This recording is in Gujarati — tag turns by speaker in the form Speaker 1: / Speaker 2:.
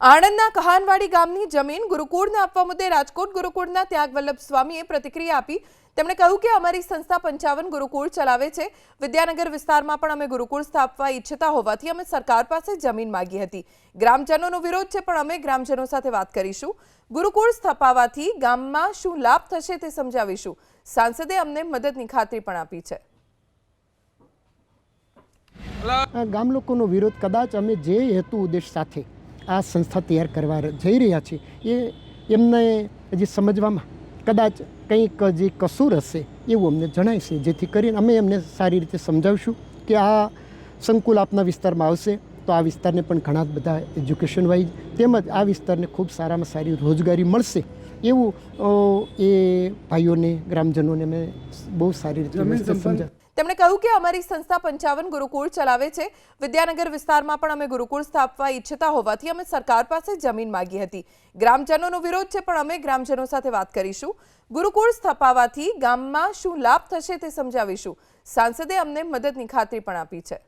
Speaker 1: આણંદના કહાનવાડી ગામની જમીન ગુરુકુળને આપવા મુદ્દે રાજકોટ ગુરુકુળના ત્યાગવલ્લભ સ્વામીએ પ્રતિક્રિયા આપી। તેમણે કહ્યું કે અમારી સંસ્થા 55 ગુરુકુળ ચલાવે છે। વિદ્યાનગર વિસ્તારમાં પણ અમે ગુરુકુળ સ્થાપવા ઈચ્છતા હોવાથી અમે સરકાર પાસે જમીન માંગી હતી। ગ્રામજનોનો વિરોધ છે પણ અમે ગ્રામજનો સાથે વાત કરીશું। ગુરુકુળ સ્થાપવાથી ગામમાં શું લાભ થશે તે સમજાવીશું। સાંસદે અમને મદદની ખાતરી પણ આપી છે।
Speaker 2: ગામ લોકોનો વિરોધ કદાચ અમે જે હેતુ ઉદ્દેશ સાથે આ સંસ્થા તૈયાર કરવા જઈ રહ્યા છીએ એમને હજી સમજવામાં કદાચ કંઈક જે કસૂર હશે એવું અમને જણાય છે, જેથી કરીને અમે એમને સારી રીતે સમજાવીશું કે આ સંકુલ આપના વિસ્તારમાં આવશે તો આ વિસ્તારને પણ ઘણા બધા એજ્યુકેશન વાઇઝ તેમજ આ વિસ્તારને ખૂબ સારામાં સારી રોજગારી મળશે એવું એ ભાઈઓને ગ્રામજનોને અમે બહુ સારી રીતે સમજાવ્યું।
Speaker 1: તેમણે કહ્યું કે અમારી સંસ્થા 55 ગુરુકુળ ચલાવે છે। વિદ્યાનગર વિસ્તારમાં પણ અમે ગુરુકુળ સ્થાપવા ઈચ્છતા હોવાથી અમે સરકાર પાસે જમીન માંગી હતી। ગ્રામજનોનો વિરોધ છે પણ અમે ગ્રામજનો સાથે વાત કરીશું। ગુરુકુળ સ્થાપવાથી ગામમાં શું લાભ થશે તે સમજાવીશું। સાંસદે અમને મદદની ખાતરી પણ આપી છે।